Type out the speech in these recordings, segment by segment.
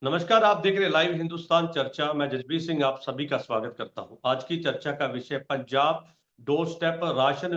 नमस्कार, आप देख रहे हैं लाइव हिंदुस्तान चर्चा। मैं जसबीर सिंह आप सभी का स्वागत करता हूं। आज की चर्चा का विषय पंजाब डोर स्टेप राशन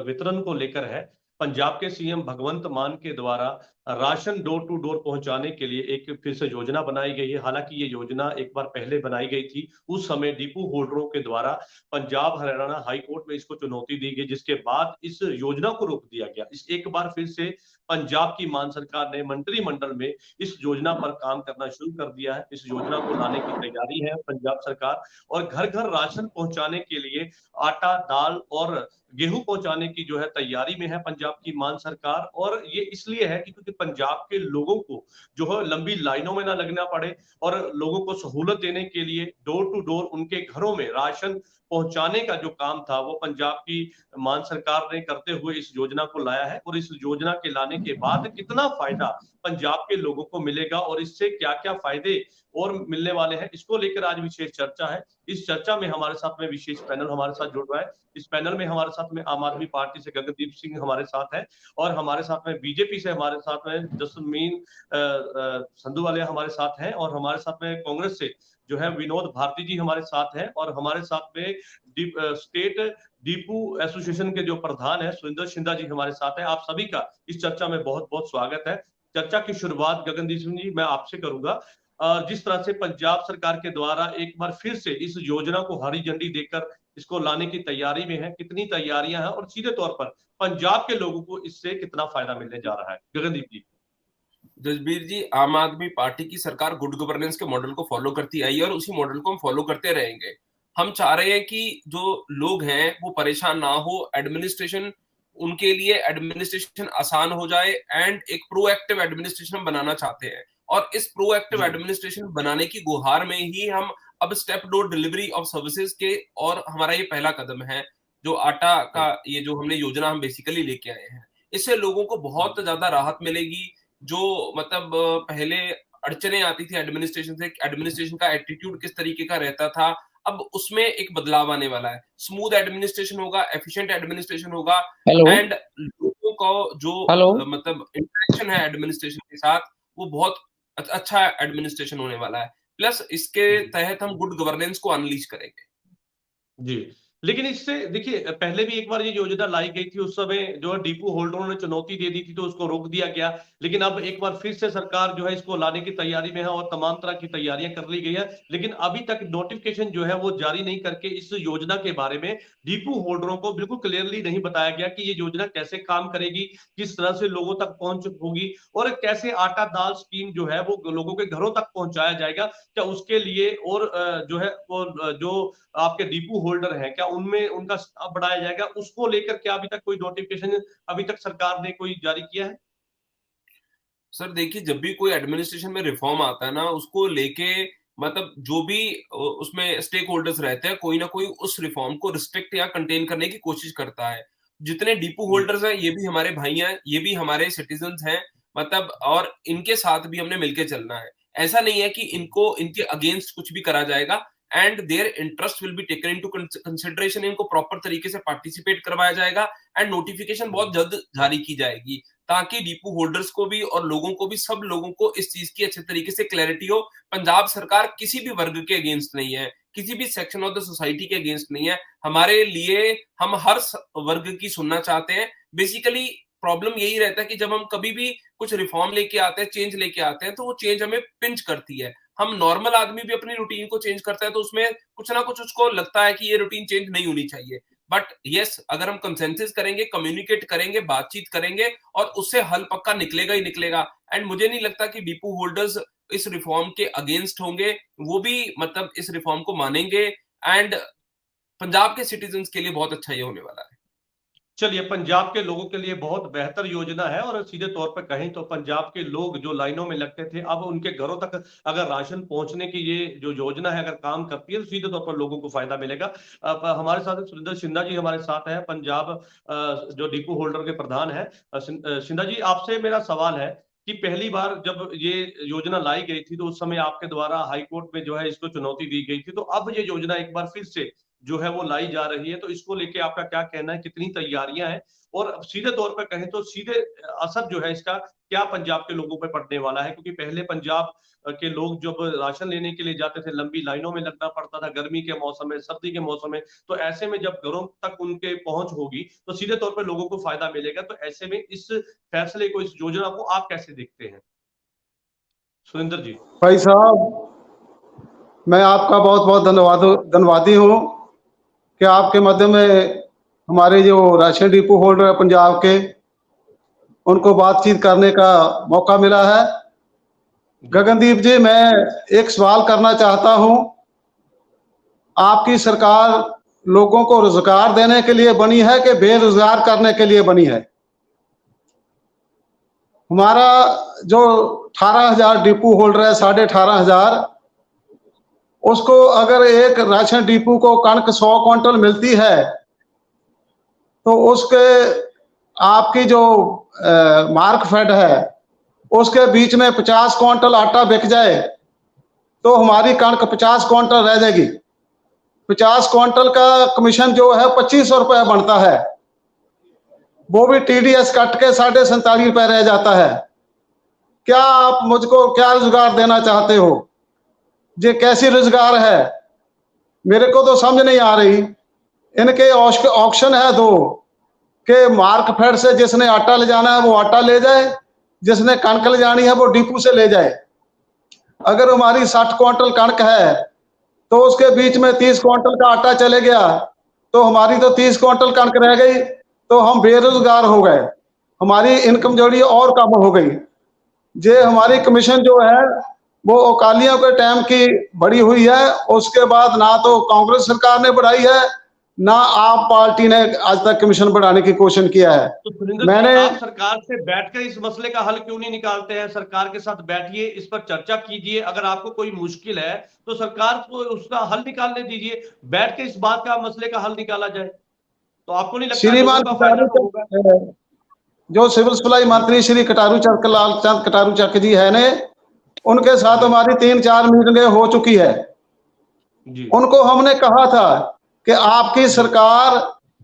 वितरण को लेकर है। पंजाब के सीएम भगवंत मान के द्वारा राशन डोर टू डोर पहुंचाने के लिए एक फिर से योजना बनाई गई है। हालांकि ये योजना एक बार पहले बनाई गई थी, उस समय डिपो होल्डरों के द्वारा पंजाब हरियाणा हाई कोर्ट में इसको चुनौती दी गई, जिसके बाद इस योजना को रोक दिया गया। इस एक बार फिर से पंजाब की मान सरकार ने मंत्रिमंडल में इस योजना पर काम करना शुरू कर दिया है। इस योजना को लाने की तैयारी है पंजाब सरकार, और घर घर राशन पहुंचाने के लिए आटा, दाल और गेहूं पहुंचाने की जो है तैयारी में है पंजाब की मान सरकार। और ये इसलिए है कि क्योंकि पंजाब के लोगों को जो है लंबी लाइनों में ना लगना पड़े, और लोगों को सहूलत देने के लिए डोर टू डोर उनके घरों में राशन पहुंचाने का जो काम था वो पंजाब की मान सरकार ने करते हुए इस योजना को लाया है। और इस योजना के लाने के बाद कितना फायदा पंजाब के लोगों को मिलेगा और इससे क्या क्या फायदे और मिलने वाले हैं, इसको लेकर आज विशेष चर्चा है। इस चर्चा में हमारे साथ में विशेष पैनल हमारे साथ जुड़ रहा है। इस पैनल में हमारे साथ में आम आदमी पार्टी से गगनदीप सिंह हमारे साथ है, और हमारे साथ में बीजेपी से हमारे साथ में जसमीन संधू वाले हमारे साथ हैं, और हमारे साथ में कांग्रेस से जो है विनोद भारती जी हमारे साथ हैं, और हमारे साथ में स्टेट डीपू एसोसिएशन के जो प्रधान है सुरेंद्र शिंदा जी हमारे साथ हैं। आप सभी का इस चर्चा में बहुत बहुत स्वागत है। चर्चा की शुरुआत गगनदीप सिंह जी मैं आपसे करूंगा। जिस तरह से पंजाब सरकार के द्वारा एक बार फिर से इस योजना को हरी झंडी देकर इसको लाने की तैयारी में है, कितनी तैयारियां हैं और सीधे तौर पर पंजाब के लोगों को इससे कितना फायदा मिलने जा रहा है, गगनदीप जी। जसबीर जी, आम आदमी पार्टी की सरकार गुड गवर्नेंस के मॉडल को फॉलो करती आई है और उसी मॉडल को हम फॉलो करते रहेंगे। हम चाह रहे हैं कि जो लोग हैं वो परेशान ना हो, एडमिनिस्ट्रेशन उनके लिए एडमिनिस्ट्रेशन आसान हो जाए एंड एक प्रोएक्टिव एडमिनिस्ट्रेशन बनाना चाहते हैं। और इस प्रोएक्टिव जी एडमिनिस्ट्रेशन बनाने की गुहार में ही हम अब step door delivery of services के और हमारा ये पहला कदम है। जो आटा का ये जो हमने योजना हम बेसिकली लेके आए हैं, इससे लोगों को बहुत ज्यादा राहत मिलेगी। जो मतलब पहले अड़चने आती थी एडमिनिस्ट्रेशन से, एडमिनिस्ट्रेशन का एटीट्यूड किस तरीके का रहता था, अब उसमें एक बदलाव आने वाला है। स्मूथ एडमिनिस्ट्रेशन होगा, एफिशिएंट एडमिनिस्ट्रेशन होगा हेलो एंड लोगों को जो हेलो मतलब इंटरेक्शन है एडमिनिस्ट्रेशन के साथ वो बहुत अच्छा एडमिनिस्ट्रेशन होने वाला है। प्लस इसके तहत हम गुड गवर्नेंस को अनलीश करेंगे। जी। लेकिन इससे देखिए, पहले भी एक बार ये योजना लाई गई थी, उस समय जो है डिपो होल्डरों ने चुनौती दे दी थी तो उसको रोक दिया गया। लेकिन अब एक बार फिर से सरकार जो है इसको लाने की तैयारी में है और तमाम तरह की तैयारियां कर ली गई है। लेकिन अभी तक नोटिफिकेशन जो है वो जारी नहीं करके इस योजना के बारे में डिपो होल्डरों को बिल्कुल क्लियरली नहीं बताया गया कि ये योजना कैसे काम करेगी, किस तरह से लोगों तक पहुंच होगी, और कैसे आटा दाल स्कीम जो है वो लोगों के घरों तक पहुंचाया जाएगा। क्या उसके लिए और जो है वो जो आपके डिपो होल्डर हैं क्या उनमें उनका स्टाफ बढ़ाया जाएगा, उसको लेकर क्या अभी तक कोई नोटिफिकेशन अभी तक सरकार ने कोई जारी किया है? सर देखिए, जब भी कोई एडमिनिस्ट्रेशन में रिफॉर्म आता है ना, उसको लेके मतलब जो भी उसमें स्टेक होल्डर्स रहते हैं, कोई ना कोई उस रिफॉर्म को रिस्ट्रिक्ट या कंटेन करने की कोशिश करता है। जितने डिपो जी होल्डर्स हैं, ये भी हमारे भाई हैं, ये भी हमारे सिटीजन्स हैं। मतलब और इनके साथ भी हमने मिलके चलना है। ऐसा नहीं है कि इनको इनके अगेंस्ट कुछ भी करा जाएगा and their interest will be taken into consideration. इनको प्रॉपर तरीके से पार्टिसिपेट करवाया जाएगा एंड नोटिफिकेशन बहुत जल्द जारी की जाएगी, ताकि डिपो होल्डर्स को भी और लोगों को भी, सब लोगों को इस चीज की अच्छे तरीके से क्लैरिटी हो। पंजाब सरकार किसी भी वर्ग के अगेंस्ट नहीं है, किसी भी सेक्शन ऑफ द सोसाइटी के अगेंस्ट नहीं है। हमारे लिए हम हर वर्ग की सुनना चाहते हैं। बेसिकली प्रॉब्लम यही रहता है कि जब हम कभी भी कुछ रिफॉर्म लेके आते हैं, चेंज लेके आते हैं, तो वो चेंज हमें पिंच करती है। हम नॉर्मल आदमी भी अपनी रूटीन को चेंज करता है तो उसमें कुछ ना कुछ उसको लगता है कि ये रूटीन चेंज नहीं होनी चाहिए। बट यस, अगर हम कंसेंसस करेंगे, कम्युनिकेट करेंगे, बातचीत करेंगे, और उससे हल पक्का निकलेगा ही निकलेगा। एंड मुझे नहीं लगता कि डिपो होल्डर्स इस रिफॉर्म के अगेंस्ट होंगे। वो भी मतलब इस रिफॉर्म को मानेंगे एंड पंजाब के सिटीजन्स के लिए बहुत अच्छा ये होने वाला है। चलिए, पंजाब के लोगों के लिए बहुत बेहतर योजना है, और सीधे तौर पर कहें तो पंजाब के लोग जो लाइनों में लगते थे अब उनके घरों तक अगर राशन पहुंचने की ये जो योजना है अगर काम करती है तो सीधे तौर पर लोगों को फायदा मिलेगा। अब हमारे साथ सुरेंद्र शिंदा जी हमारे साथ है, पंजाब जो डिपो होल्डर के प्रधान है। शिंदा जी, आपसे मेरा सवाल है कि पहली बार जब ये योजना लाई गई थी तो उस समय आपके द्वारा हाईकोर्ट में जो है इसको चुनौती दी गई थी, तो अब ये योजना एक बार फिर से जो है वो लाई जा रही है, तो इसको लेके आपका क्या कहना है, कितनी तैयारियां हैं, और सीधे तौर पर कहें तो सीधे असर जो है इसका क्या पंजाब के लोगों पे पड़ने वाला है? क्योंकि पहले पंजाब के लोग जब राशन लेने के लिए जाते थे, लंबी लाइनों में लगना पड़ता था, गर्मी के मौसम में, सर्दी के मौसम में, तो ऐसे में जब घरों तक उनके पहुंच होगी तो सीधे तौर पर लोगों को फायदा मिलेगा। तो ऐसे में इस फैसले को, इस योजना को आप कैसे देखते हैं सुरेंद्र जी? भाई साहब, मैं आपका बहुत बहुत धन्यवादी हूँ कि आपके माध्यम में हमारे जो राशन डिपो होल्डर है पंजाब के, उनको बातचीत करने का मौका मिला है। गगनदीप जी, मैं एक सवाल करना चाहता हूँ। आपकी सरकार लोगों को रोजगार देने के लिए बनी है कि बेरोजगार करने के लिए बनी है? हमारा जो 18,000 डिपो होल्डर है, 18,500, उसको अगर एक राशन डिपो को कणक 100 क्विंटल मिलती है तो उसके आपकी जो मार्कफेड है उसके बीच में 50 क्विंटल आटा बिक जाए तो हमारी कणक 50 क्विंटल रह जाएगी। 50 क्विंटल का कमीशन जो है 2500 रुपये बनता है, वो भी टीडीएस कट के 47.5 रुपये रह जाता है। क्या आप मुझको क्या रोजगार देना चाहते हो? ये कैसी रोजगार है? मेरे को तो समझ नहीं आ रही। इनके ऑप्शन है दो कि मार्कफेड से जिसने आटा ले जाना है वो आटा ले जाए, जिसने कणक ले जानी है वो डिपो से ले जाए। अगर हमारी 60 क्विंटल कणक है तो उसके बीच में 30 क्विंटल का आटा चले गया तो हमारी तो 30 क्विंटल कणक रह गई, तो हम बेरोजगार हो गए, हमारी इनकम जोड़ी और कम हो गई। ये हमारी कमीशन जो है वो अकालियों के टाइम की बढ़ी हुई है, उसके बाद ना तो कांग्रेस सरकार ने बढ़ाई है ना आप पार्टी ने आज तक कमीशन बढ़ाने की कोशिश किया है। तो सुरेंद्र मैंने जी, आप सरकार से बैठकर इस मसले का हल क्यों नहीं निकालते हैं? सरकार के साथ बैठिए, इस पर चर्चा कीजिए। अगर आपको कोई मुश्किल है तो सरकार को उसका हल निकालने दीजिए, बैठ के इस बात का, मसले का हल निकाला जाए, तो आपको नहीं लगता लोगों श्रीमान का फायदा तो होगा? जो सिविल सप्लाई मंत्री श्री कटारू चरक लाल चंद कटारू चरक जी है ने, उनके साथ हमारी 3-4 मीटिंगें हो चुकी है जी। उनको हमने कहा था कि आपकी सरकार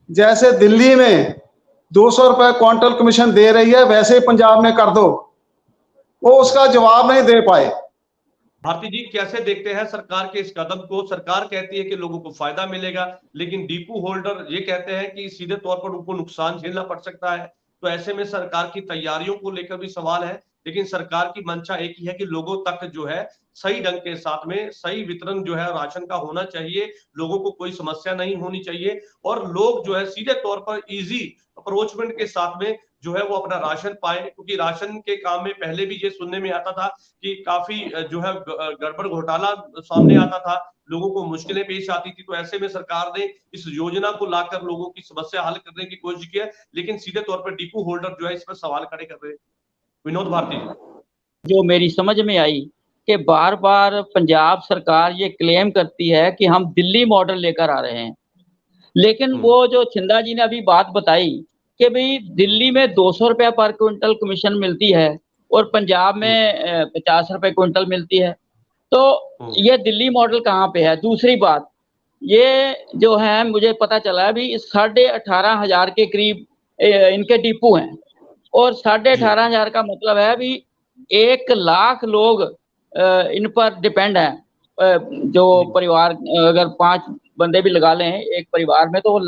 जैसे दिल्ली में 200 रुपए क्विंटल कमीशन दे रही है वैसे ही पंजाब में कर दो, वो उसका जवाब नहीं दे पाए। भारती जी, कैसे देखते हैं सरकार के इस कदम को? सरकार कहती है कि लोगों को फायदा मिलेगा, लेकिन डिपो होल्डर ये कहते हैं कि सीधे तौर पर उनको नुकसान झेलना पड़ सकता है। तो ऐसे में सरकार की तैयारियों को लेकर भी सवाल है, लेकिन सरकार की मंशा एक ही है कि लोगों तक जो है सही ढंग के साथ में सही वितरण जो है राशन का होना चाहिए, लोगों को कोई समस्या नहीं होनी चाहिए, और लोग जो है सीधे तौर पर इजी अप्रोचमेंट के साथ में जो है वो अपना राशन पाए। क्योंकि राशन के काम में पहले भी ये सुनने में आता था कि काफी जो है गड़बड़ घोटाला सामने आता था, लोगों को मुश्किलें पेश आती थी। तो ऐसे में सरकार ने इस योजना को लाकर लोगों की समस्या हल करने की कोशिश की है, लेकिन सीधे तौर पर डिपो होल्डर जो है इस पर सवाल खड़े कर रहे हैं। विनोद भारती जी, जो मेरी समझ में आई कि बार बार पंजाब सरकार ये क्लेम करती है कि हम दिल्ली मॉडल लेकर आ रहे हैं, लेकिन वो जो छिंदा जी ने अभी बात बताई कि भाई दिल्ली में 200 रुपया पर क्विंटल कमीशन मिलती है और पंजाब में 50 रुपए क्विंटल मिलती है, तो ये दिल्ली मॉडल कहाँ पे है? दूसरी बात, ये जो है मुझे पता चला है अभी 18,500 के करीब इनके डिपो हैं, और 18,500 का मतलब है अभी 1 लाख लोग इन पर डिपेंड हैं। जो परिवार अगर 5 बंदे भी लगा लें एक परिवार में तो वो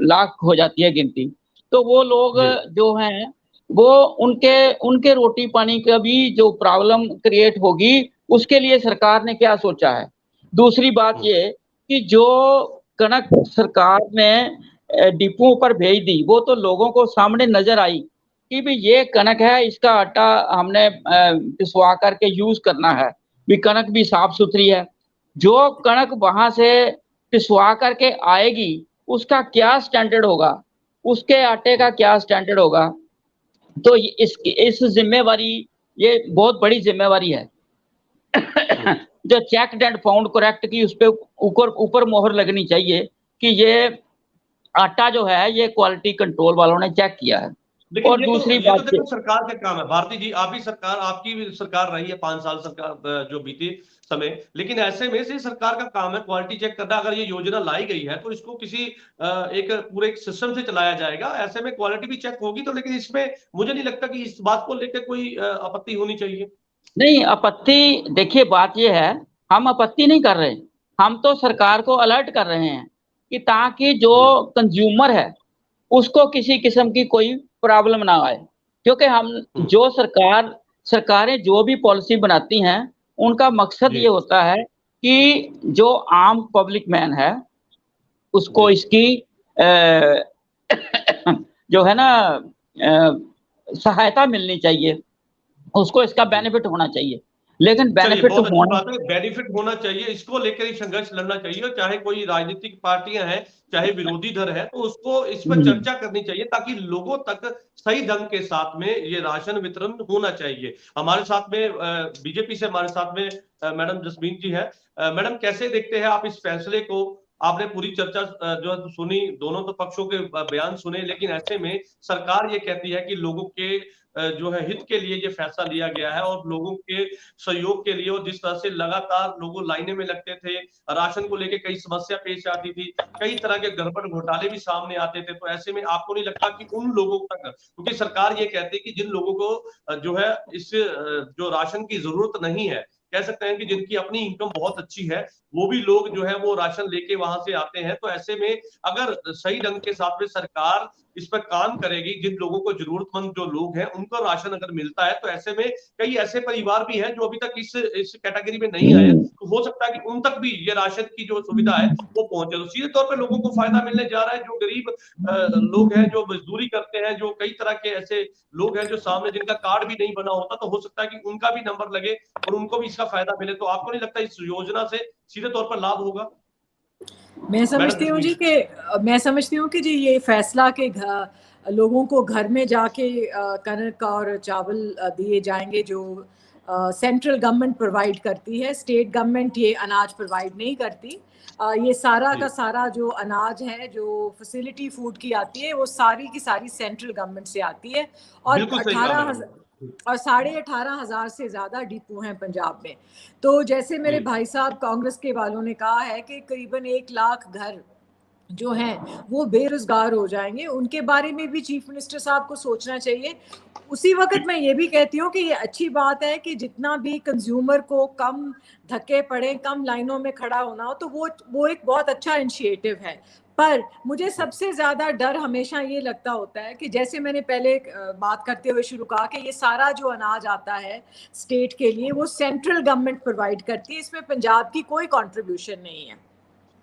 लाख हो जाती है गिनती। तो वो लोग जो हैं वो उनके रोटी पानी का भी जो प्रॉब्लम क्रिएट होगी, उसके लिए सरकार ने क्या सोचा है? दूसरी बात ये कि जो कणक सरकार ने डिपो पर भेज दी वो तो लोगों को सामने नजर आई कि भी ये कणक है, इसका आटा हमने पिसवा करके यूज करना है, भी कणक भी साफ सुथरी है। जो कणक वहां से पिसवा करके आएगी उसका क्या स्टैंडर्ड होगा, उसके आटे का क्या स्टैंडर्ड होगा? तो इस जिम्मेवारी, ये बहुत बड़ी जिम्मेवारी है जो चेक एंड फाउंड करेक्ट की उस पर ऊपर मोहर लगनी चाहिए कि ये आटा जो है ये क्वालिटी कंट्रोल वालों ने चेक किया है। लेकिन और दूसरी ये तो बात देखो सरकार का काम है। भारती जी, आप ही सरकार, आपकी भी सरकार रही है 5 साल सरकार जो बीती समय, लेकिन ऐसे में से सरकार का काम है क्वालिटी चेक करना। अगर ये योजना लाई गई है तो इसको किसी एक पूरे एक सिस्टम से चलाया जाएगा, ऐसे में क्वालिटी भी चेक होगी। तो लेकिन इसमें मुझे नहीं लगता कि इस बात को लेकर कोई आपत्ति होनी चाहिए। नहीं, आपत्ति देखिए, बात ये है, हम आपत्ति नहीं कर रहे, हम तो सरकार को अलर्ट कर रहे हैं कि ताकि जो कंज्यूमर है उसको किसी किस्म की कोई प्रॉब्लम ना आए। क्योंकि हम जो सरकारें जो भी पॉलिसी बनाती हैं उनका मकसद ये होता है कि जो आम पब्लिक मैन है उसको इसकी जो है ना सहायता मिलनी चाहिए, उसको इसका बेनिफिट होना चाहिए। लेकिन बेनिफिट होना चाहिए, इसको लेकर ही संघर्ष लड़ना चाहिए। और चाहे कोई राजनीतिक पार्टियां हैं, चाहे विरोधी दल है, तो उसको इस पर चर्चा करनी चाहिए ताकि लोगों तक सही ढंग के साथ में ये राशन वितरण होना चाहिए। हमारे साथ में बीजेपी से हमारे साथ में मैडम जसमीन जी है। मैडम, कैसे देखते हैं आप इस फैसले को? आपने पूरी चर्चा जो सुनी, दोनों तो पक्षों के बयान सुने, लेकिन ऐसे में सरकार ये कहती है कि लोगों के जो है हित के लिए ये फैसला लिया गया है और लोगों के सहयोग के लिए। और जिस तरह से लगातार लोगों लाइनें में लगते थे, राशन को लेकर कई समस्या पेश आती थी, कई तरह के गड़बड़ घोटाले भी सामने आते थे, तो ऐसे में आपको नहीं लगता कि उन लोगों तक, क्योंकि सरकार ये कहती है कि जिन लोगों को जो है इस जो राशन की जरूरत नहीं है, कह सकते हैं कि जिनकी अपनी इनकम बहुत अच्छी है, वो भी लोग जो है वो राशन लेके वहां से आते हैं। तो ऐसे में अगर सही ढंग के साथ में सरकार इस पर काम करेगी, जिन लोगों को जरूरतमंद जो लोग हैं उनको राशन अगर मिलता है, तो ऐसे में कई ऐसे परिवार भी हैं जो अभी तक इस कैटेगरी में नहीं आए, तो हो सकता है कि उन तक भी ये राशन की जो सुविधा है वो पहुंचे। तो सीधे तौर पर लोगों को फायदा मिलने जा रहा है। जो गरीब लोग हैं, जो मजदूरी करते हैं, जो कई तरह के ऐसे लोग हैं जो सामने जिनका कार्ड भी नहीं बना होता, तो हो सकता है कि उनका भी नंबर लगे और उनको भी इसका फायदा मिले। तो आपको नहीं लगता इस योजना से सीधे तौर पर लाभ होगा? मैं समझती हूँ कि जी ये फैसला के लोगों को घर में जाके कनक और चावल दिए जाएंगे जो सेंट्रल गवर्नमेंट प्रोवाइड करती है। स्टेट गवर्नमेंट ये अनाज प्रोवाइड नहीं करती। ये सारा का सारा जो अनाज है, जो फैसिलिटी फूड की आती है, वो सारी की सारी सेंट्रल गवर्नमेंट से आती है। और 18,500 से ज्यादा डिपो हैं पंजाब में। तो जैसे मेरे भाई साहब कांग्रेस के वालों ने कहा है कि करीबन 1 लाख घर जो हैं वो बेरोजगार हो जाएंगे, उनके बारे में भी चीफ मिनिस्टर साहब को सोचना चाहिए। उसी वक्त मैं ये भी कहती हूँ कि ये अच्छी बात है कि जितना भी कंज्यूमर को कम धक्के पड़े, कम लाइनों में खड़ा होना हो, तो वो एक बहुत अच्छा इनिशिएटिव है। पर मुझे सबसे ज्यादा डर हमेशा ये लगता होता है कि जैसे मैंने पहले बात करते हुए शुरू कहा कि ये सारा जो अनाज आता है स्टेट के लिए वो सेंट्रल गवर्नमेंट प्रोवाइड करती है, इसमें पंजाब की कोई कंट्रीब्यूशन नहीं है।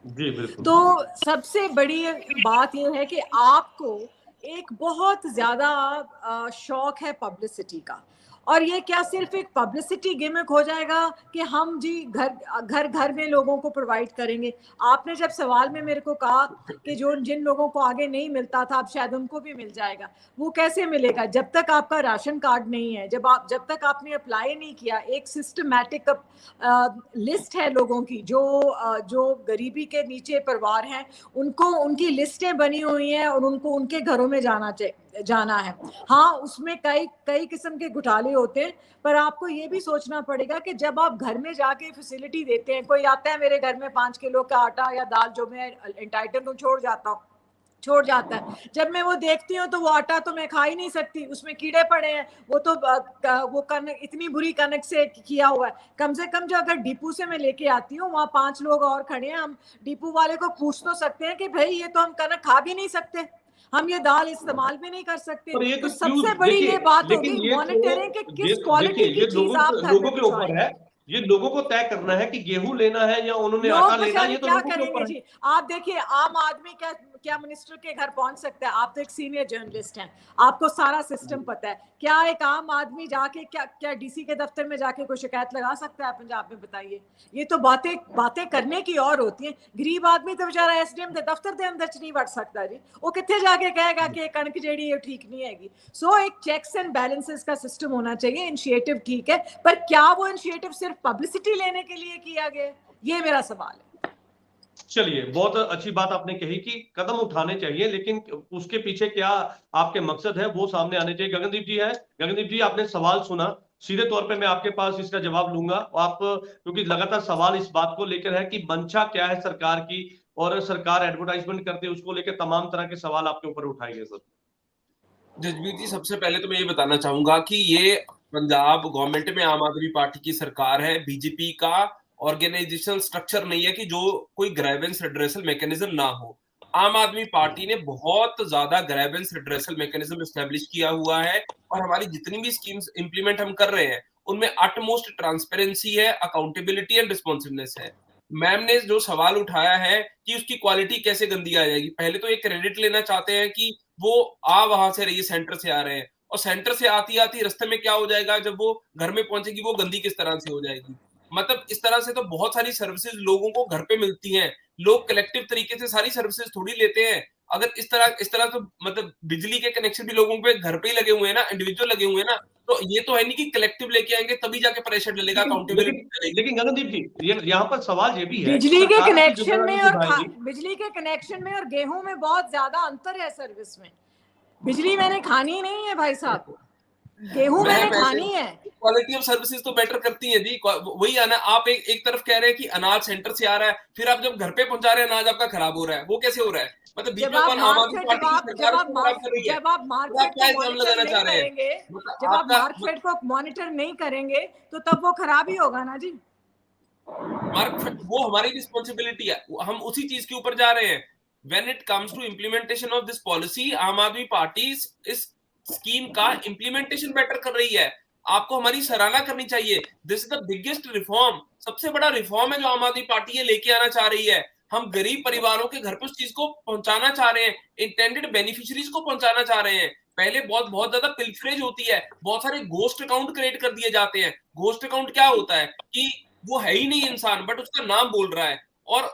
जी बिल्कुल। तो सबसे बड़ी बात यह है कि आपको एक बहुत ज्यादा शौक है पब्लिसिटी का, और ये क्या सिर्फ एक पब्लिसिटी गिमिक हो जाएगा कि हम जी घर घर में लोगों को प्रोवाइड करेंगे। आपने जब सवाल में मेरे को कहा कि जो जिन लोगों को आगे नहीं मिलता था अब शायद उनको भी मिल जाएगा, वो कैसे मिलेगा? जब तक आपका राशन कार्ड नहीं है, जब तक आपने अप्लाई नहीं किया। एक सिस्टमैटिक लिस्ट है लोगों की जो गरीबी के नीचे परिवार हैं, उनको उनकी लिस्टें बनी हुई हैं और उनको उनके घरों में जाना है। हाँ, उसमें कई किस्म के घोटाले होते हैं, पर आपको ये भी सोचना पड़ेगा कि जब आप घर में जाके फैसिलिटी देते हैं, कोई आता है मेरे घर में 5 किलो का आटा या दाल जो मैं एंटाइटल हूँ छोड़ जाता है, जब मैं वो देखती हूँ तो वो आटा तो मैं खा ही नहीं सकती, उसमें कीड़े पड़े हैं, वो कनक इतनी बुरी कनक से किया हुआ है। कम से कम जो अगर डिपू से मैं लेके आती हूँ, वहाँ 5 लोग और खड़े हैं, हम डिपू वाले को पूछ तो सकते हैं कि भाई ये तो हम कनक खा भी नहीं सकते, हम ये दाल इस्तेमाल भी नहीं कर सकते। तो सबसे बड़ी ये बात होगी मॉनिटरिंग के किस क्वालिटी की चीज आप लोगों के ऊपर है। ये लोगों को तय करना है कि गेहूं लेना है या उन्होंने आटा लेना है, ये तो क्या करेंगे जी। आप देखिए, आम आदमी क्या मिनिस्टर के घर पहुंच सकता है? आप तो एक सीनियर जर्नलिस्ट हैं, आपको सारा सिस्टम पता है। क्या एक आम आदमी जाके क्या डीसी के दफ्तर में जाके कोई शिकायत लगा सकता है पंजाब में? बताइए। ये तो बातें करने की और होती हैं। गरीब आदमी तो बेचारा एसडीएम के दफ्तर के अंदर नहीं बढ़ सकता जी, वो कितने जाके कहेगा कि कणक जेड़ी है ठीक नहीं हैगी। सो एक चेक्स एंड बैलेंसेस का सिस्टम होना चाहिए। इनिशिएटिव ठीक है, पर क्या वो इनिशिएटिव सिर्फ पब्लिसिटी लेने के लिए किया गया? ये मेरा सवाल है। चलिए, बहुत अच्छी बात आपने कही कि कदम उठाने चाहिए, लेकिन उसके पीछे क्या आपके मकसद है वो सामने आने चाहिए। गगनदीप जी है, गगनदीप जी आपने सवाल सुना, सीधे तौर पे मैं आपके पास इसका जवाब लूंगा। आप क्योंकि लगातार सवाल इस बात को लेकर है कि मंशा क्या है सरकार की, और सरकार एडवर्टाइजमेंट करती है, उसको लेकर तमाम तरह के सवाल आपके ऊपर उठाएंगे सर। जसबीर जी, सबसे पहले तो मैं ये बताना चाहूंगा कि ये पंजाब गवर्नमेंट में आम आदमी पार्टी की सरकार है, बीजेपी का ऑर्गेनाइजेशनल स्ट्रक्चर नहीं है कि जो कोई ग्रेवेंस रिड्रेसल मैकेनिज्म ना हो। आम आदमी पार्टी ने बहुत ज्यादा ग्रेवेंस रिड्रेसल मैकेनिज्म एस्टेब्लिश किया हुआ है, और हमारी जितनी भी स्कीम्स इंप्लीमेंट हम कर रहे हैं उनमें अटमोस्ट ट्रांसपेरेंसी है, अकाउंटेबिलिटी एंड रिस्पॉन्सिवनेस है। मैम ने जो सवाल उठाया है कि उसकी क्वालिटी कैसे गंदी आ जाएगी, पहले तो ये क्रेडिट लेना चाहते हैं कि वो वहां से रही, सेंटर से आ रहे हैं, और सेंटर से आती आती रास्ते में क्या हो जाएगा, जब वो घर में पहुंचेगी वो गंदी किस तरह से हो जाएगी। मतलब इस तरह से तो बहुत सारी सर्विसेज लोगों को घर पे मिलती हैं, लोग कलेक्टिव तरीके से सारी सर्विसेज थोड़ी लेते हैं। अगर इस तरह तो मतलब बिजली के कनेक्शन भी लोगों पे घर पे ही लगे हुए हैं ना, इंडिविजुअल लगे हुए हैं ना, तो ये तो है नहीं कि कलेक्टिव लेके आएंगे तभी जाके प्रेशर डलेगा, अकाउंटेबिलिटी डलेगी। लेकिन गगनदीप जी, यहाँ पर सवाल ये भी है, बिजली के सरकार अपनी कनेक्शन में जिम्मेदारी और निभाएगी। बिजली के कनेक्शन में और गेहूं में बहुत ज्यादा अंतर है सर्विस में। बिजली मैंने खानी नहीं है भाई साहब, गेहूं मैंने खानी है। क्वालिटी ऑफ सर्विसेज तो बेटर करती है जी, वही आना। आप एक तरफ कह रहे हैं कि अनाज सेंटर से आ रहा है, फिर आप जब घर पे पहुंचा रहे हैं अनाज आपका खराब हो रहा है, वो कैसे हो रहा है? मतलब जब आप मार्केट को मॉनिटर नहीं करेंगे तो तब वो खराब ही होगा ना जी। वो हमारी रिस्पॉन्सिबिलिटी है, हम उसी चीज के ऊपर जा रहे हैं। When it comes to implementation of this policy, आम आदमी पार्टी इस स्कीम का इम्प्लीमेंटेशन बेटर कर रही है, आपको हमारी सराहना करनी चाहिए। This is the biggest reform, सबसे बड़ा रिफॉर्म है जो आम आदमी पार्टी ये लेके आना चाह रही है। हम गरीब परिवारों के घर पे उस चीज को पहुंचाना चाह रहे हैं, इंटेंडेड बेनिफिशियरीज को पहुंचाना चाह रहे हैं। पहले बहुत ज्यादा पिल्फरेज होती है, बहुत सारे घोस्ट अकाउंट क्रिएट कर दिए जाते हैं। घोस्ट अकाउंट क्या होता है कि वो है ही नहीं इंसान, बट उसका नाम बोल रहा है, और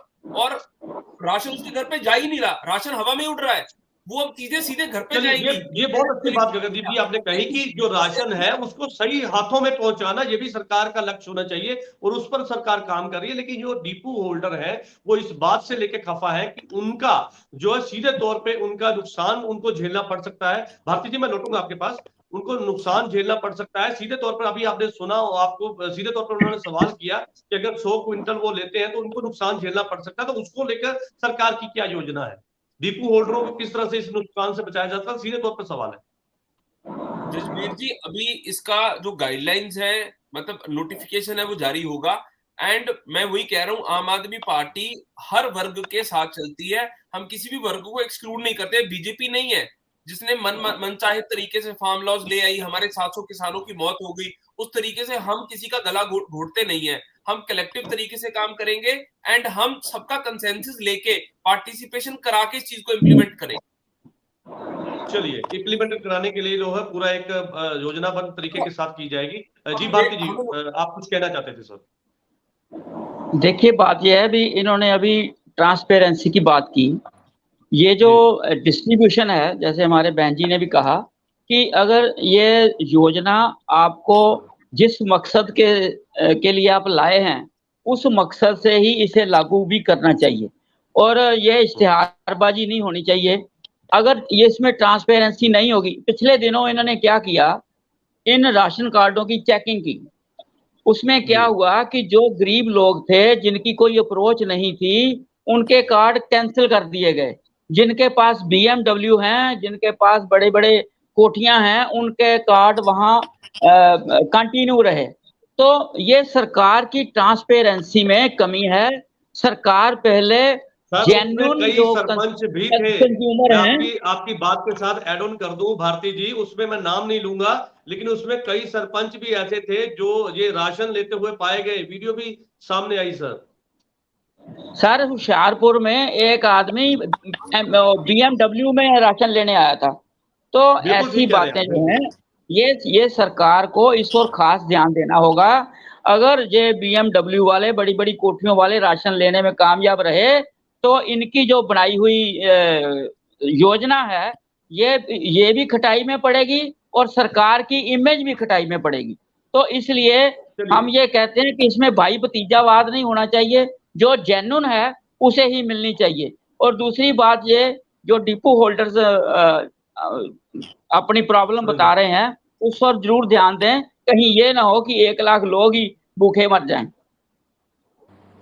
राशन उसके घर पे जा ही नहीं रहा, राशन हवा में उड़ रहा है, वो अब चीजें सीधे घर पे जाएंगी। ये बहुत अच्छी बात गगनदीप जी आपने कही कि जो राशन है उसको सही हाथों में पहुंचाना, ये भी सरकार का लक्ष्य होना चाहिए, और उस पर सरकार काम कर रही है। लेकिन जो डिपो होल्डर है वो इस बात से लेके खफा है कि उनका जो है सीधे तौर पे उनका नुकसान उनको झेलना पड़ सकता है। भारती जी, मैं लौटूंगा आपके पास। उनको नुकसान झेलना पड़ सकता है सीधे तौर पर। अभी आपने सुना, आपको सीधे तौर पर उन्होंने सवाल किया कि अगर 100 क्विंटल वो लेते हैं तो उनको नुकसान झेलना पड़ सकता है, तो उसको लेकर सरकार की क्या योजना है? डिपो होल्डरों को किस तरह से इस नुकसान से बचाया जाता है, सीधे तौर पर सवाल है। जसबीर जी, अभी इसका जो गाइडलाइंस है, मतलब नोटिफिकेशन है, वो जारी होगा। एंड मैं वही कह रहा हूँ, आम आदमी पार्टी हर वर्ग के साथ चलती है, हम किसी भी वर्ग को एक्सक्लूड नहीं करते। बीजेपी नहीं है जिसने मनचाहे तरीके से फार्म लॉज ले आई, हमारे 700 किसानों की मौत हो गई। उस तरीके से हम किसी का गला घोटते नहीं है, हम कलेक्टिव तरीके से काम करेंगे, एंड हम सबका कंसेंसस लेके पार्टिसिपेशन करा के इस चीज को इम्प्लीमेंट करेंगे। चलिए, इम्प्लीमेंट कराने के लिए जो है पूरा एक योजनाबद्ध तरीके के साथ की जाएगी। जी भारती जी, आप कुछ कहना चाहते थे सर? देखिए, बात यह है भी, इन्होंने अभी ट्रांसपेरेंसी की बात की। ये जो डिस्ट्रीब्यूशन है, जैसे हमारे बहन जी ने भी कहा कि अगर ये योजना आपको जिस मकसद के लिए आप लाए हैं उस मकसद से ही इसे लागू भी करना चाहिए, और ये इश्तिहारबाजी नहीं होनी चाहिए। अगर ये इसमें ट्रांसपेरेंसी नहीं होगी, पिछले दिनों इन्होंने क्या किया, इन राशन कार्डों की चेकिंग की, उसमें क्या हुआ कि जो गरीब लोग थे जिनकी कोई अप्रोच नहीं थी उनके कार्ड कैंसिल कर दिए गए। जिनके पास BMW हैं, जिनके पास बड़े बड़े कोठियां हैं, उनके कार्ड वहां कंटिन्यू रहे। तो ये सरकार की ट्रांसपेरेंसी में कमी है। सरकार पहले जेन्युइन जो सरपंच भी थे, कंज्यूमर हैं, आपकी बात के साथ ऐड ऑन कर दूं भारती जी, उसमें मैं नाम नहीं लूंगा, लेकिन उसमें कई सरपंच भी ऐसे थे जो ये राशन लेते हुए पाए गए, वीडियो भी सामने आई सर। होशियारपुर में एक आदमी BMW में राशन लेने आया था। तो ऐसी बातें जो हैं, ये सरकार को इस और खास ध्यान देना होगा। अगर ये BMW वाले, बड़ी बड़ी कोठियों वाले राशन लेने में कामयाब रहे तो इनकी जो बनाई हुई योजना है ये भी खटाई में पड़ेगी और सरकार की इमेज भी खटाई में पड़ेगी। तो इसलिए हम ये कहते हैं कि इसमें भाई भतीजावाद नहीं होना चाहिए। जो जेन्युइन है उसे ही मिलनी चाहिए। और दूसरी बात ये, जो डिपो होल्डर्स अपनी प्रॉब्लम बता रहे हैं उस पर जरूर ध्यान दें, कहीं ये ना हो कि 1 लाख लोग ही भूखे मर जाएं।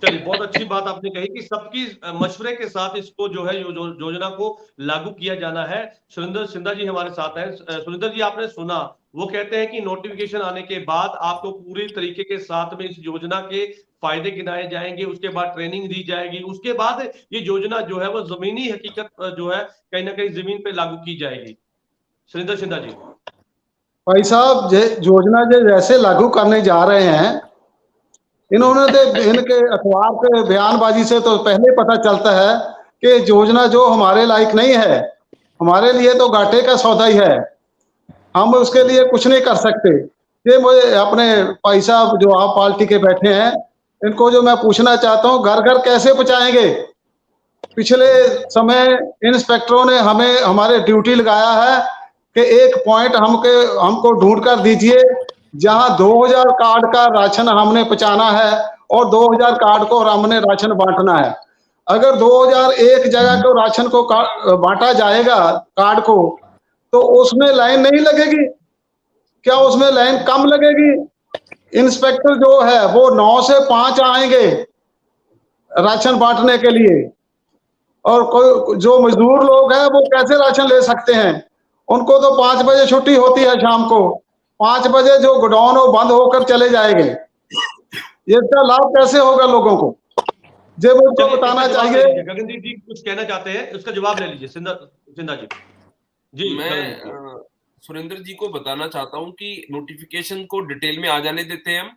चलिए, बहुत अच्छी बात आपने कही कि सबकी मशवरे के साथ इसको जो है योजना को लागू किया जाना है। सुरेंद्र सिंधा जी हमारे साथ हैं। सुरेंद्र जी, आपने सुना, वो कहते हैं कि नोटिफिकेशन आने के बाद आपको पूरी तरीके के साथ में इस योजना के फायदे गिनाए जाएंगे, उसके बाद ट्रेनिंग दी जाएगी, उसके बाद ये योजना जो है वो जमीनी हकीकत जो है कहीं ना कहीं जमीन पे लागू की जाएगी। सुरेंद्र सिंधा जी। भाई साहब, योजना जैसे लागू करने जा रहे हैं, इन्होंने इनके अखबार पे बयानबाजी से तो पहले पता चलता है कि योजना जो हमारे लायक नहीं है, हमारे लिए तो घाटे का सौदा ही है, हम उसके लिए कुछ नहीं कर सकते। ये मुझे अपने भाई साहब जो आप पार्टी के बैठे हैं, इनको जो मैं पूछना चाहता हूँ, घर घर कैसे पहुंचाएंगे? पिछले समय इंस्पेक्टरों ने हमें हमारे ड्यूटी लगाया है कि एक पॉइंट हमको ढूंढ कर दीजिए जहां 2000 कार्ड का राशन हमने पहुंचाना है और 2000 कार्ड को हमने राशन बांटना है। अगर 2001 जगह को राशन को बांटा जाएगा कार्ड को, तो उसमें लाइन नहीं लगेगी क्या? उसमें लाइन कम लगेगी? इंस्पेक्टर जो है वो 9 से 5 आएंगे राशन बांटने के लिए, और कोई जो मजदूर लोग हैं वो कैसे राशन ले सकते हैं? उनको तो 5 बजे छुट्टी होती है शाम को, 5 बजे जो गोडाउन वो बंद होकर चले जाएंगे। इसका लाभ कैसे होगा लोगों को? जब उनको बताना चाहिए। गगनदीप जी कुछ कहना चाहते हैं, उसका जवाब ले लीजिए सिंधा जी। जी, मैं सुरेंद्र जी को बताना चाहता हूं कि नोटिफिकेशन को डिटेल में आ जाने देते हैं हम,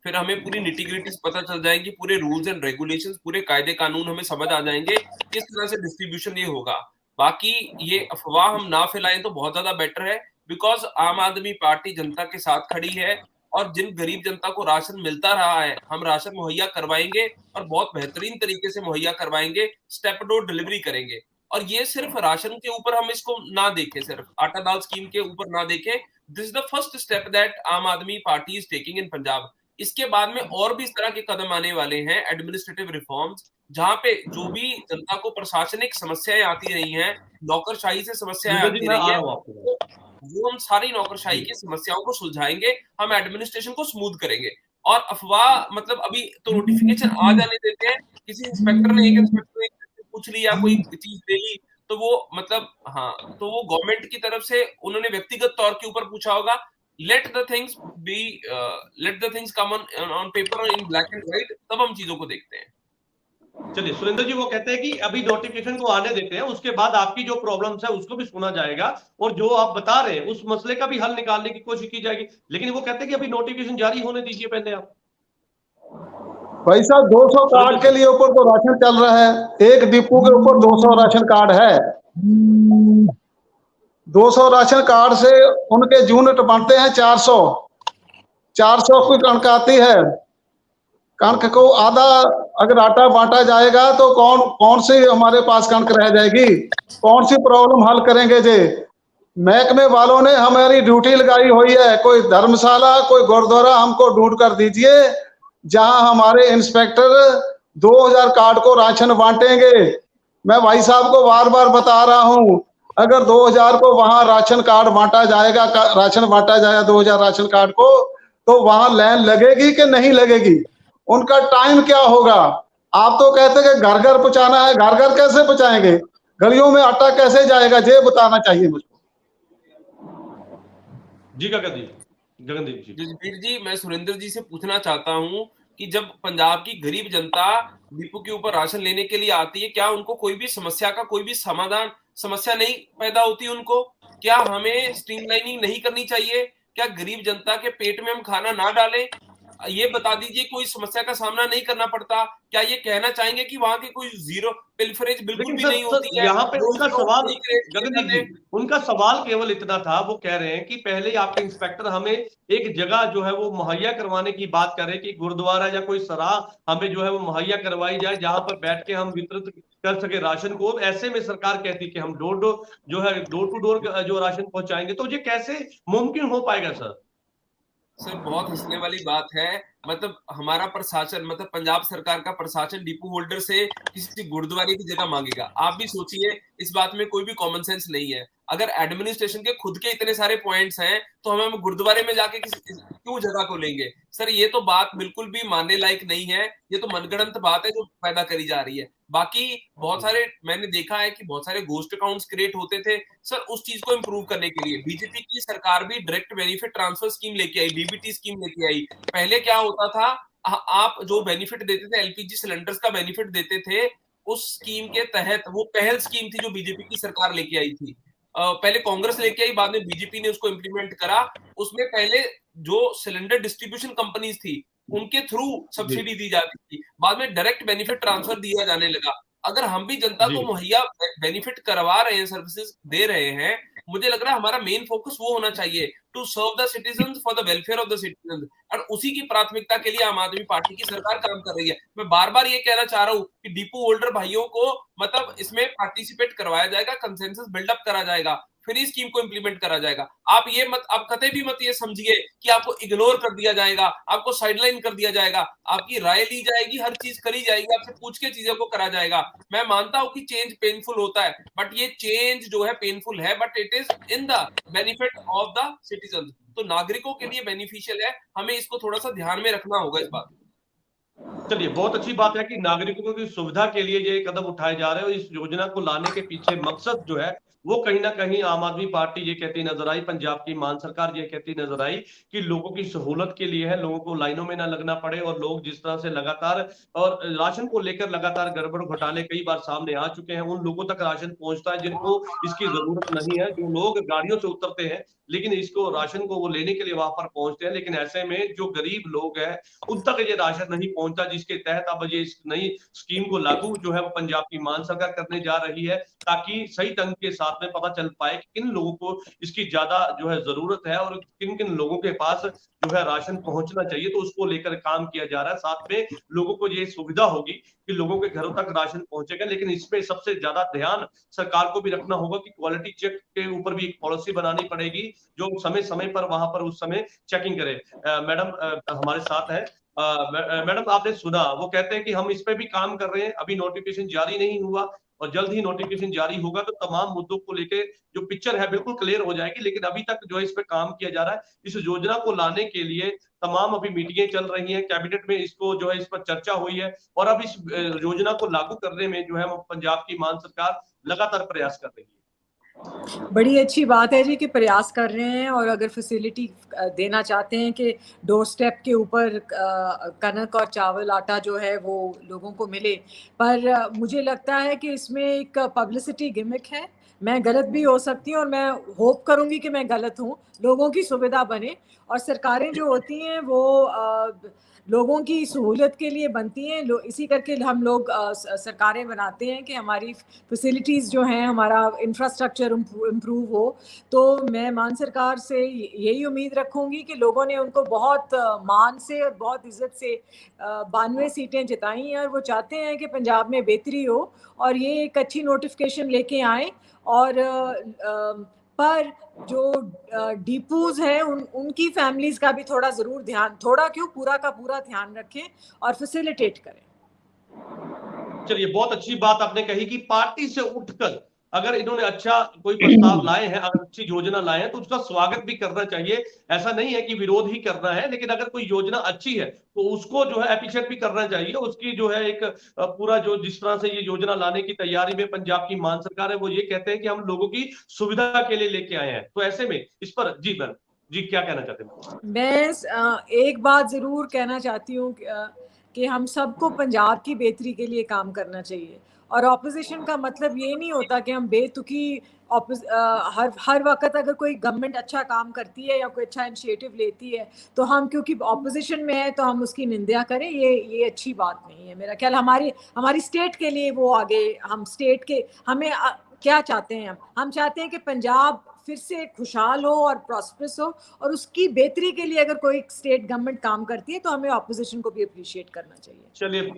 फिर हमें पूरी निटिग्रिटीज पता चल जाएगी, पूरे रूल्स एंड रेगुलेशंस, पूरे कायदे कानून हमें समझ आ जाएंगे किस तरह से डिस्ट्रीब्यूशन ये होगा। बाकी ये अफवाह हम ना फैलाएं तो बहुत ज्यादा बेटर है, बिकॉज आम आदमी पार्टी जनता के साथ खड़ी है और जिन गरीब जनता को राशन मिलता रहा है, हम राशन मुहैया करवाएंगे और बहुत बेहतरीन तरीके से मुहैया करवाएंगे, स्टेप डोर डिलीवरी करेंगे। और ये सिर्फ राशन के ऊपर हम इसको ना देखें, सिर्फ आटा दाल स्कीम के ऊपर ना देखें। This is the first step that आम आदमी party is taking in Punjab. इसके बाद में और भी इस तरह के कदम आने वाले हैं, एडमिनिस्ट्रेटिव रिफॉर्म्स, जहां पे जो भी जनता को प्रशासनिक समस्याएं आती रही हैं, नौकरशाही से समस्याएं आती रही हैं, वो हम सारी नौकरशाही की समस्याओं को सुलझाएंगे, हम एडमिनिस्ट्रेशन को स्मूथ करेंगे। और अफवाह मतलब अभी तो नोटिफिकेशन आ जाने देते हैं, किसी इंस्पेक्टर ने एक इंस्पेक्टर पूछ लिया, कोई चीज ले ली, तो वो मतलब हाँ, तो वो गवर्नमेंट की तरफ से उन्होंने व्यक्तिगत तौर के ऊपर पूछा होगा। Let the things come on paper in black and white, तब हम चीजों को देखते हैं। चलिए, सुरेंद्र जी वो कहते हैं कि अभी नोटिफिकेशन को आने देते हैं, उसके बाद आपकी जो प्रॉब्लम्स है उसको भी सुना जाएगा और जो आप बता रहे हैं उस मसले का भी हल निकालने की कोशिश की जाएगी। लेकिन वो कहते हैं कि अभी नोटिफिकेशन जारी होने दीजिए पहले आप। भाई साहब, 200 कार्ड के लिए ऊपर तो राशन चल रहा है, एक डिपो के ऊपर 200 राशन कार्ड है। 200 राशन कार्ड से उनके यूनिट बनते हैं 400 की कणक आती है। कणक को आधा अगर आटा बांटा जाएगा तो कौन सी हमारे पास कणक रह जाएगी? कौन सी प्रॉब्लम हल करेंगे? जे महकमे वालों ने हमारी ड्यूटी लगाई हुई है, कोई धर्मशाला, कोई गुरुद्वारा हमको ढूंढ कर दीजिए जहां हमारे इंस्पेक्टर 2000 कार्ड को राशन बांटेंगे। मैं भाई साहब को बार बार बता रहा हूं, अगर 2000 को वहां राशन कार्ड बांटा जाएगा, 2000 राशन कार्ड को, तो वहां लाइन लगेगी कि नहीं लगेगी? उनका टाइम क्या होगा? आप तो कहते हैं कि घर घर पहुंचाना है, घर घर कैसे पहुंचाएंगे? गलियों में आटा कैसे जाएगा? ये बताना चाहिए मुझको। जी गगनदीप जी। जसबीर जी, मैं सुरेंद्र जी से पूछना चाहता हूं कि जब पंजाब की गरीब जनता डिपो के ऊपर राशन लेने के लिए आती है, क्या उनको कोई भी समस्या का कोई भी समाधान, समस्या नहीं पैदा होती उनको? क्या हमें स्ट्रीमलाइनिंग नहीं करनी चाहिए? क्या गरीब जनता के पेट में हम खाना ना डालें? ये बता दीजिए, कोई समस्या का सामना नहीं करना पड़ता? क्या ये कहना चाहेंगे कि वहां की कोई जीरो पिल्फरेज बिल्कुल भी नहीं होती है? यहाँ पे उनका सवाल, गगनदीप जी, उनका सवाल केवल इतना था, वो कह रहे हैं कि पहले आपके इंस्पेक्टर हमें एक जगह जो है वो मुहैया करवाने की बात कर रहे हैं कि गुरुद्वारा या कोई सराह हमें जो है वो मुहैया करवाई जाए जहां पर बैठ के हम वितरित कर सके राशन को। ऐसे में सरकार कहती कि हम डोर टू डोर जो राशन पहुंचाएंगे, तो ये कैसे मुमकिन हो पाएगा सर? सर, बहुत हंसने वाली बात है। मतलब हमारा प्रशासन, मतलब पंजाब सरकार का प्रशासन डिपो होल्डर से किसी गुरुद्वारे की जगह मांगेगा? आप भी सोचिए, इस बात में कोई भी कॉमन सेंस नहीं है। अगर एडमिनिस्ट्रेशन के खुद के इतने सारे पॉइंट्स हैं, तो हम गुरुद्वारे में जाके क्यों जगह को लेंगे? सर, ये तो बात बिल्कुल भी मानने लायक नहीं है। ये तो मनगढ़ंत बात है जो पैदा करी जा रही है। बाकी बहुत सारे मैंने देखा है कि बहुत सारे गोस्ट अकाउंट्स क्रिएट होते थे। सर, उस चीज को इंप्रूव करने के लिए बीजेपी की सरकार भी डायरेक्ट बेनिफिट ट्रांसफर स्कीम लेके आई, डीबीटी स्कीम लेके आई। पहले क्या होता था, आप जो बेनिफिट देते थे, एलपीजी सिलेंडर्स का बेनिफिट देते थे, उस स्कीम के तहत, वो पहल स्कीम थी जो बीजेपी की सरकार लेके आई थी। पहले कांग्रेस लेके आई, बाद में बीजेपी ने उसको इंप्लीमेंट करा। उसमें पहले जो सिलेंडर डिस्ट्रीब्यूशन कंपनीज थी, उनके थ्रू सब्सिडी दी जाती थी, बाद में डायरेक्ट बेनिफिट ट्रांसफर दिया जाने लगा। अगर हम भी जनता को मुहैया बेनिफिट करवा रहे हैं, सर्विसेज दे रहे हैं, मुझे लग रहा है हमारा मेन फोकस वो होना चाहिए, to serve the citizen for the welfare of the citizen. और उसी की प्राथमिकता के लिए आम आदमी पार्टी की सरकार काम कर रही है। मैं बार बार ये कहना चाह रहा हूँ कि डिपो होल्डर भाइयों को मतलब इसमें पार्टिसिपेट करवाया जाएगा, कंसेंसस बिल्डअप करा जाएगा, फिर इस स्कीम को इंप्लीमेंट करा जाएगा। आप कतई भी मत ये समझिए कि आपको इग्नोर कर दिया जाएगा, आपको साइडलाइन कर दिया जाएगा, आपकी राय ली जाएगी, हर चीज करी जाएगी, आपसे पूछ के चीजों को करा जाएगा। मैं मानता हूं कि चेंज पेनफुल होता है, बट ये चेंज जो है पेनफुल है, but it is in the benefit of the citizen. तो नागरिकों के लिए बेनिफिशियल है, हमें इसको थोड़ा सा ध्यान में रखना होगा इस बात। चलिए, बहुत अच्छी बात है कि नागरिकों की सुविधा के लिए ये कदम उठाए जा रहे हैं और इस योजना को लाने के पीछे मकसद जो है वो कहीं ना कहीं आम आदमी पार्टी ये कहती नजर आई, पंजाब की मान सरकार ये कहती नजर आई कि लोगों की सहूलत के लिए है, लोगों को लाइनों में ना लगना पड़े। और लोग जिस तरह से लगातार और राशन को लेकर लगातार गड़बड़ घोटाले कई बार सामने आ चुके हैं, उन लोगों तक राशन पहुंचता है जिनको इसकी जरूरत नहीं है। जो लोग गाड़ियों से उतरते हैं लेकिन इसको राशन को वो लेने के लिए वहां पर पहुंचते हैं, लेकिन ऐसे में जो गरीब लोग हैं उन तक ये राशन नहीं पहुंचता, जिसके तहत अब ये इस नई स्कीम को लागू जो है वो पंजाब की मान सरकार करने जा रही है, ताकि सही ढंग के साथ में पता चल पाए कि किन लोगों को इसकी ज्यादा जो है जरूरत है और किन किन लोगों के पास जो है राशन पहुंचना चाहिए। तो उसको लेकर काम किया जा रहा है। साथ में लोगों को ये सुविधा होगी कि लोगों के घरों तक राशन पहुंचेगा, लेकिन इसमें सबसे ज्यादा ध्यान सरकार को भी रखना होगा कि क्वालिटी चेक के ऊपर भी एक पॉलिसी बनानी पड़ेगी जो समय समय पर वहां पर उस समय चेकिंग करे। मैडम हमारे साथ है। मैडम, आपने सुना वो कहते हैं कि हम इस पे भी काम कर रहे हैं, अभी नोटिफिकेशन जारी नहीं हुआ और जल्द ही नोटिफिकेशन जारी होगा तो तमाम मुद्दों को लेकर जो पिक्चर है बिल्कुल क्लियर हो जाएगी। लेकिन अभी तक जो है इस पे काम किया जा रहा है। इस योजना को लाने के लिए तमाम अभी मीटिंगें चल रही हैं, कैबिनेट में इसको जो है इस पर चर्चा हुई है और अब इस योजना को लागू करने में जो है वो पंजाब की मान सरकार लगातार प्रयास कर रही है। बड़ी अच्छी बात है जी कि प्रयास कर रहे हैं और अगर फैसिलिटी देना चाहते हैं कि डोर स्टेप के ऊपर कनक और चावल आटा जो है वो लोगों को मिले, पर मुझे लगता है कि इसमें एक पब्लिसिटी गिमिक है। मैं गलत भी हो सकती हूँ और मैं होप करूंगी कि मैं गलत हूँ, लोगों की सुविधा बने। और सरकारें जो होती हैं वो लोगों की सहूलत के लिए बनती हैं। इसी करके हम लोग सरकारें बनाते हैं कि हमारी फैसिलिटीज़ जो हैं, हमारा इंफ्रास्ट्रक्चर इम्प्रूव हो। तो मैं मान सरकार से यही उम्मीद रखूंगी कि लोगों ने उनको बहुत मान से और बहुत इज्जत से 92 सीटें जिताई हैं और वो चाहते हैं कि पंजाब में बेहतरी हो और ये एक अच्छी नोटिफिकेशन लेके आए। और पर जो डिपोज है उनकी फैमिलीज का भी थोड़ा जरूर ध्यान, थोड़ा क्यों पूरा का पूरा ध्यान रखें और फैसिलिटेट करें। चलिए, बहुत अच्छी बात आपने कही कि पार्टी से उठकर अगर इन्होंने अच्छा कोई प्रस्ताव लाए हैं, अगर अच्छी योजना लाए हैं तो उसका स्वागत भी करना चाहिए। ऐसा नहीं है कि विरोध ही करना है, लेकिन अगर कोई योजना अच्छी है तो उसको जो है एप्रिशिएट भी करना चाहिए। उसकी जो है एक पूरा जो जिस तरह से ये योजना लाने की तैयारी में पंजाब की मान सरकार है, वो ये कहते हैं कि हम लोगों की सुविधा के लिए लेके आए हैं। तो ऐसे में इस पर जी मैम जी क्या कहना चाहते हैं? मैं एक बात जरूर कहना चाहती हूँ कि हम सबको पंजाब की बेहतरी के लिए काम करना चाहिए। और ऑपोजिशन का मतलब ये नहीं होता कि हम बेतुकी हर वक्त अगर कोई गवर्नमेंट अच्छा काम करती है या कोई अच्छा इनिशिएटिव लेती है तो हम क्योंकि ऑपोजिशन में है तो हम उसकी निंदा करें, ये अच्छी बात नहीं है। मेरा ख्याल हमारी स्टेट के लिए वो आगे, हम स्टेट के हमें क्या चाहते हैं, हम चाहते हैं कि पंजाब फिर से खुशहाल हो और प्रॉस्परस हो और उसकी बेहतरी के लिए अगर कोई स्टेट गवर्नमेंट काम करती है तो हमें ऑपोजिशन को भी अप्रिशिएट करना चाहिए। चलिए,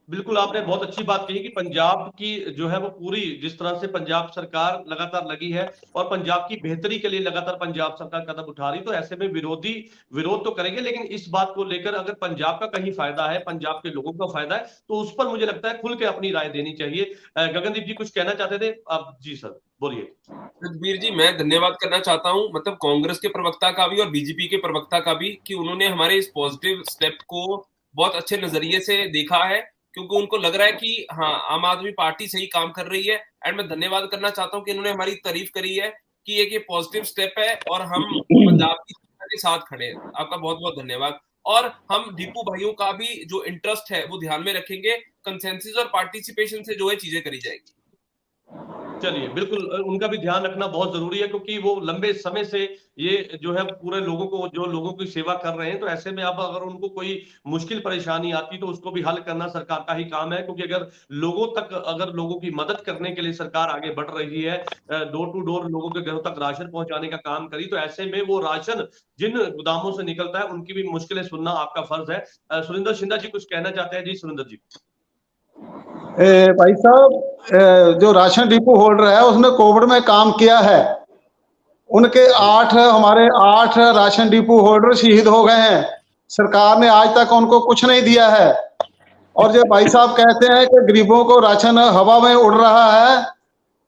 बिल्कुल आपने बहुत अच्छी बात कही कि पंजाब की जो है वो पूरी जिस तरह से पंजाब सरकार लगातार लगी है और पंजाब की बेहतरी के लिए लगातार पंजाब सरकार कदम उठा रही, तो ऐसे में विरोधी विरोध तो करेंगे, लेकिन इस बात को लेकर अगर पंजाब का कहीं फायदा है, पंजाब के लोगों का फायदा है, तो उस पर मुझे लगता है खुल के अपनी राय देनी चाहिए। गगनदीप जी कुछ कहना चाहते थे अब? जी सर बोलिए। रघबीर जी, मैं धन्यवाद करना चाहता हूं, मतलब कांग्रेस के प्रवक्ता का भी और बीजेपी के प्रवक्ता का भी, कि उन्होंने हमारे इस पॉजिटिव स्टेप को बहुत अच्छे नजरिए से देखा है, क्योंकि उनको लग रहा है कि हाँ, आम आदमी पार्टी सही काम कर रही है। एंड मैं धन्यवाद करना चाहता हूं कि इन्होंने हमारी तारीफ करी है कि ये पॉजिटिव स्टेप है और हम पंजाब की जनता के साथ खड़े हैं। आपका बहुत बहुत धन्यवाद। और हम दीपू भाइयों का भी जो इंटरेस्ट है वो ध्यान में रखेंगे, कंसेंसस और पार्टिसिपेशन से जो है चीजें करी जाएगी। चलिए, बिल्कुल उनका भी ध्यान रखना बहुत जरूरी है, क्योंकि वो लंबे समय से ये जो है पूरे लोगों को, जो लोगों की सेवा कर रहे हैं, तो ऐसे में अब अगर उनको कोई मुश्किल परेशानी आती तो उसको भी हल करना सरकार का ही काम है। क्योंकि अगर लोगों तक, अगर लोगों की मदद करने के लिए सरकार आगे बढ़ रही है, डोर टू डोर लोगों के घरों तक राशन पहुंचाने का काम करी, तो ऐसे में वो राशन जिन गोदामों से निकलता है उनकी भी मुश्किलें सुनना आपका फर्ज है। सुरेंद्र शिंदा जी कुछ कहना चाहते हैं? जी सुरेंद्र जी। भाई साहब, जो राशन डिपो होल्डर है उसने कोविड में काम किया है, उनके हमारे 8 राशन डिपो होल्डर शहीद हो गए हैं। सरकार ने आज तक उनको कुछ नहीं दिया है। और जो भाई साहब कहते हैं कि गरीबों को राशन हवा में उड़ रहा है,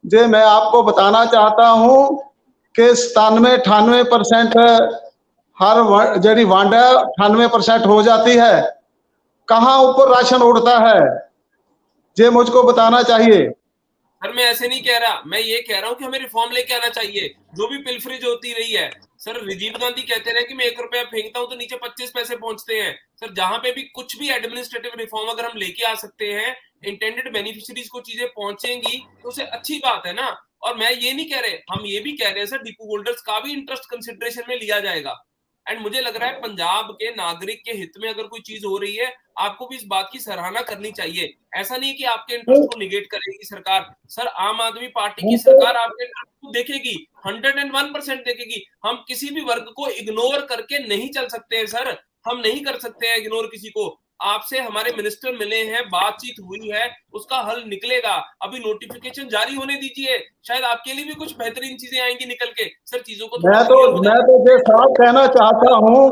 जे मैं आपको बताना चाहता हूं कि 97-98% हर जड़ी वांडा 98% हो जाती है। कहाँ ऊपर राशन उड़ता है, ये मुझको बताना चाहिए। सर मैं ऐसे नहीं कह रहा, मैं ये कह रहा हूँ कि हमें रिफॉर्म लेके आना चाहिए। जो भी पिलफरेज होती रही है, सर राजीव गांधी कहते रहे कि मैं 1 रुपया फेंकता हूं तो नीचे 25 पैसे पहुंचते हैं। सर जहां पे भी कुछ भी एडमिनिस्ट्रेटिव रिफॉर्म अगर हम लेके आ सकते हैं, इंटेंडेड बेनिफिशियरीज को चीजें पहुंचेंगी तो उसे अच्छी बात है ना। और मैं ये नहीं कह रहे, हम ये भी कह रहे हैं सर डिपो होल्डर्स का भी इंटरेस्ट कंसिडरेशन में लिया जाएगा। एंड मुझे लग रहा है पंजाब के नागरिक के हित में अगर कोई चीज हो रही है, आपको भी इस बात की सराहना करनी चाहिए। ऐसा नहीं है कि आपके इंटरेस्ट को निगेट करेगी सरकार। सर आम आदमी पार्टी की सरकार आपके इंटरेस्ट को देखेगी, 101% देखेगी। हम किसी भी वर्ग को इग्नोर करके नहीं चल सकते हैं सर, हम नहीं कर सकते हैं इग्नोर किसी को। आपसे हमारे मिनिस्टर मिले हैं, बातचीत हुई है, उसका हल निकलेगा। अभी नोटिफिकेशन जारी होने दीजिए, शायद आपके लिए भी कुछ बेहतरीन चीजें आएंगी निकल के। सर चीजों को मैं तो ये साफ कहना चाहता हूं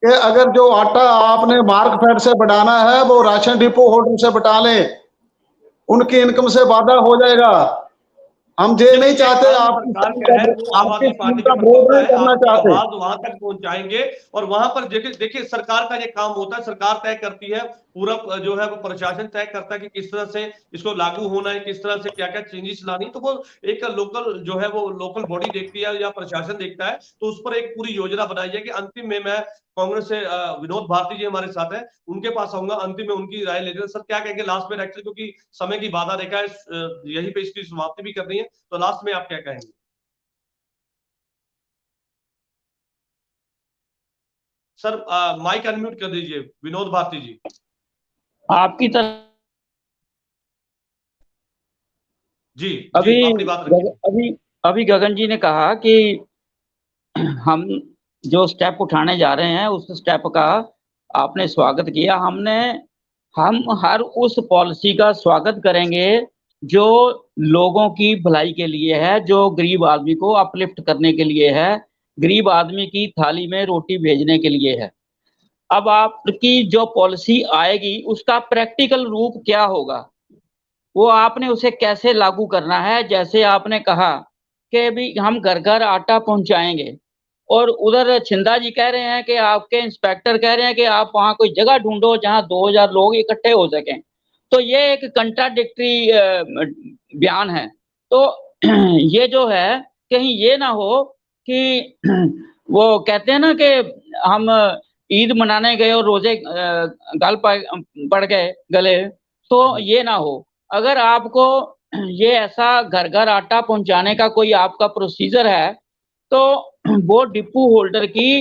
कि अगर जो आटा आपने मार्कफेड से बढ़ाना है वो राशन डिपो होल्डर से बढ़ा लें, उनकी इनकम से वादा हो जाएगा। हम ये नहीं चाहते आप सरकार क्या है वो आम आदमी पार्टी का विरोध है, आपकी आवाज वहां तक पहुंचाएंगे। और वहां पर देखिए सरकार का ये काम होता है, सरकार तय करती है, पूरा जो है वो प्रशासन तय करता है कि किस तरह से इसको लागू होना है, किस तरह से क्या क्या चेंजेस लानी। तो वो एक लोकल जो है वो लोकल बॉडी देखती है या प्रशासन देखता है, तो उस पर एक पूरी योजना बनाई जाएगी। अंतिम में मैं कांग्रेस से विनोद भारती जी हमारे साथ है, उनके पास आऊंगा, अंतिम में उनकी राय लेते हैं। सर क्या कहेंगे लास्ट में, एक्चुअली क्योंकि समय की बाधा रेखा है, यहीं पे इसकी समाप्ति भी करनी है, तो लास्ट में आप क्या कहेंगे? सर माइक अनम्यूट कर दीजिए विनोद भारती जी। आपकी तरफ जी अभी अपनी बात रखिए। अभी गगन जी ने कहा कि हम जो स्टेप उठाने जा रहे हैं उस स्टेप का आपने स्वागत किया। हम हर उस पॉलिसी का स्वागत करेंगे जो लोगों की भलाई के लिए है, जो गरीब आदमी को अपलिफ्ट करने के लिए है, गरीब आदमी की थाली में रोटी भेजने के लिए है। अब आपकी जो पॉलिसी आएगी उसका प्रैक्टिकल रूप क्या होगा, वो आपने उसे कैसे लागू करना है। जैसे आपने कहा कि भी हम घर घर आटा पहुंचाएंगे, और उधर छिंदा जी कह रहे हैं कि आपके इंस्पेक्टर कह रहे हैं कि आप वहां कोई जगह ढूंढो जहां 2000 लोग इकट्ठे हो सकें। तो ये एक कंट्राडिक्टरी बयान है। तो ये जो है कहीं ये ना हो कि वो कहते हैं ना कि हम ईद मनाने गए और रोजे गल पड़ गए गले, तो ये ना हो। अगर आपको ये ऐसा घर घर आटा पहुंचाने का कोई आपका प्रोसीजर है तो वो डिपो होल्डर की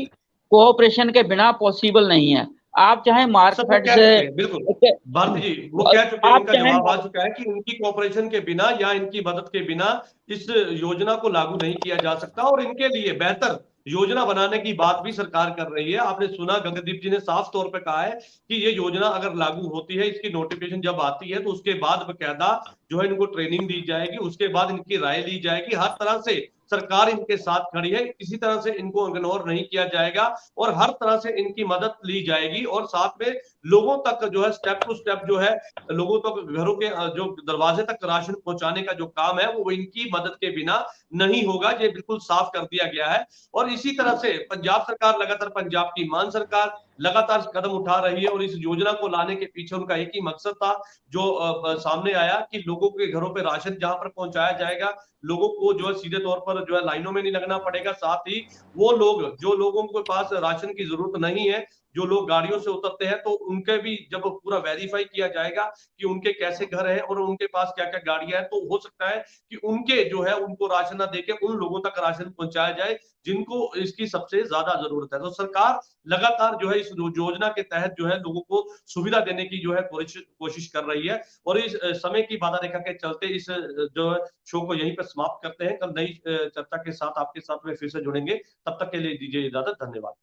कोऑपरेशन के बिना पॉसिबल नहीं है। आप चाहे मार्कफेड से, बिल्कुल भारती जी वो कह चुके हैं, इनका जवाब आ चुका है कि इनकी कोऑपरेशन के बिना या इनकी मदद के बिना इस योजना को लागू नहीं किया जा सकता। और इनके लिए बेहतर योजना बनाने की बात भी सरकार कर रही है। आपने सुना गगनदीप जी ने साफ तौर पे कहा है कि ये योजना अगर लागू होती है, इसकी नोटिफिकेशन जब आती है तो उसके बाद बकायदा जो है इनको ट्रेनिंग दी जाएगी, उसके बाद इनकी राय ली जाएगी। हर तरह से सरकार इनके साथ खड़ी है, किसी तरह से इनको इग्नोर नहीं किया जाएगा और हर तरह से इनकी मदद ली जाएगी। और साथ में लोगों तक जो है स्टेप टू स्टेप जो है लोगों तक घरों के जो दरवाजे तक राशन पहुंचाने का जो काम है वो इनकी मदद के बिना नहीं होगा, ये बिल्कुल साफ कर दिया गया है। और इसी तरह से पंजाब सरकार लगातार, पंजाब की मान सरकार लगातार कदम उठा रही है और इस योजना को लाने के पीछे उनका एक ही मकसद था जो सामने आया कि लोगों के घरों पे राशन जहां पर पहुंचाया जाएगा, लोगों को जो है सीधे तौर पर जो है लाइनों में नहीं लगना पड़ेगा। साथ ही वो लोग जो लोगों के पास राशन की जरूरत नहीं है, जो लोग गाड़ियों से उतरते हैं, तो उनके भी जब पूरा वेरीफाई किया जाएगा कि उनके कैसे घर है और उनके पास क्या क्या गाड़ियां हैं, तो हो सकता है कि उनके जो है उनको राशन ना देके उन लोगों तक राशन पहुंचाया जाए जिनको इसकी सबसे ज्यादा जरूरत है। तो सरकार लगातार जो है इस योजना के तहत जो है लोगों को सुविधा देने की जो है कोशिश कर रही है। और इस समय की बाधा रेखा के चलते इस जो है शो को यहीं पर समाप्त करते हैं। कल नई चर्चा के साथ आपके साथ में फिर से जुड़ेंगे, तब तक के लिए दीजिए इजाजत। धन्यवाद।